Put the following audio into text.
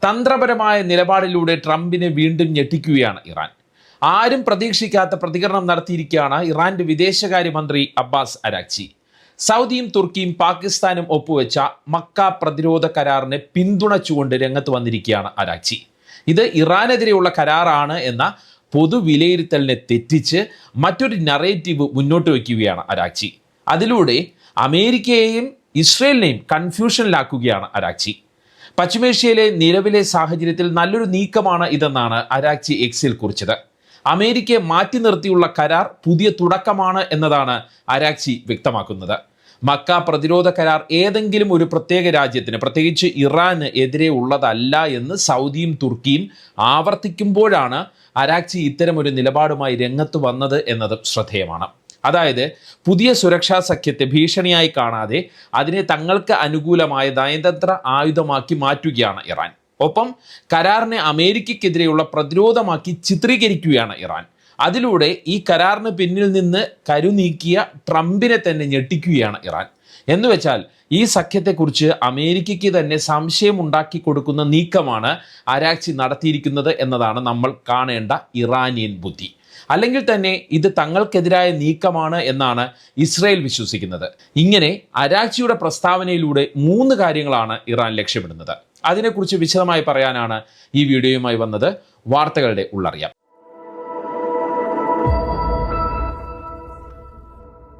തന്ത്രപരമായ നിലപാടിലൂടെ ട്രംപിനെ വീണ്ടും ഞെട്ടിക്കുകയാണ് ഇറാൻ. ആരും പ്രതീക്ഷിക്കാത്ത പ്രതികരണം നടത്തിയിരിക്കുകയാണ് ഇറാന്റെ വിദേശകാര്യമന്ത്രി അബ്ബാസ് അരാക്ചി. സൗദിയും തുർക്കിയും പാകിസ്ഥാനും ഒപ്പുവെച്ച മക്ക പ്രതിരോധ കരാറിനെ പിന്തുണച്ചുകൊണ്ട് രംഗത്ത് വന്നിരിക്കുകയാണ് അരാക്ചി. ഇത് ഇറാനെതിരെയുള്ള കരാറാണ് എന്ന പൊതു വിലയിരുത്തലിനെ തെറ്റിച്ച് മറ്റൊരു നറേറ്റീവ് മുന്നോട്ട് വയ്ക്കുകയാണ് അരാക്ചി. അതിലൂടെ അമേരിക്കയെയും ഇസ്രയേലിനെയും കൺഫ്യൂഷനിലാക്കുകയാണ് അരാക്ചി. പശ്ചിമേഷ്യയിലെ നിലവിലെ സാഹചര്യത്തിൽ നല്ലൊരു നീക്കമാണ് ഇതെന്നാണ് അരാക്ചി എക്സിൽ കുറിച്ചത്. അമേരിക്കയെ മാറ്റി നിർത്തിയുള്ള കരാർ പുതിയ തുടക്കമാണ് എന്നതാണ് അരാക്ചി വ്യക്തമാക്കുന്നത്. മക്ക പ്രതിരോധ കരാർ ഏതെങ്കിലും ഒരു പ്രത്യേക രാജ്യത്തിന്, പ്രത്യേകിച്ച് ഇറാന് എതിരെ ഉള്ളതല്ല എന്ന് സൗദിയും തുർക്കിയും ആവർത്തിക്കുമ്പോഴാണ് അരാക്ചി ഇത്തരമൊരു നിലപാടുമായി രംഗത്ത് വന്നത് എന്നതും ശ്രദ്ധേയമാണ്. അതായത് പുതിയ സുരക്ഷാ സഖ്യത്തെ ഭീഷണിയായി കാണാതെ അതിനെ തങ്ങൾക്ക് അനുകൂലമായ നയതന്ത്ര ആയുധമാക്കി മാറ്റുകയാണ് ഇറാൻ. ഒപ്പം കരാറിനെ അമേരിക്കയ്ക്കെതിരെയുള്ള പ്രതിരോധമാക്കി ചിത്രീകരിക്കുകയാണ് ഇറാൻ. അതിലൂടെ ഈ കരാറിന് പിന്നിൽ നിന്ന് കരുനീക്കിയ ട്രംപിനെ തന്നെ ഞെട്ടിക്കുകയാണ് ഇറാൻ. എന്നുവെച്ചാൽ ഈ സഖ്യത്തെക്കുറിച്ച് അമേരിക്കയ്ക്ക് തന്നെ സംശയം ഉണ്ടാക്കി കൊടുക്കുന്ന നീക്കമാണ് അരാക്ചി നടത്തിയിരിക്കുന്നത് എന്നതാണ് നമ്മൾ കാണേണ്ട ഇറാനിയൻ ബുദ്ധി. അല്ലെങ്കിൽ തന്നെ ഇത് തങ്ങൾക്കെതിരായ നീക്കമാണ് എന്നാണ് ഇസ്രയേൽ വിശ്വസിക്കുന്നത്. ഇങ്ങനെ അരാക്ചിയുടെ പ്രസ്താവനയിലൂടെ 3 കാര്യങ്ങളാണ് ഇറാൻ ലക്ഷ്യമിടുന്നത്. അതിനെക്കുറിച്ച് വിശദമായി പറയാനാണ് ഈ വീഡിയോയുമായി വന്നത്. വാർത്തകളുടെ ഉള്ളറിയാം.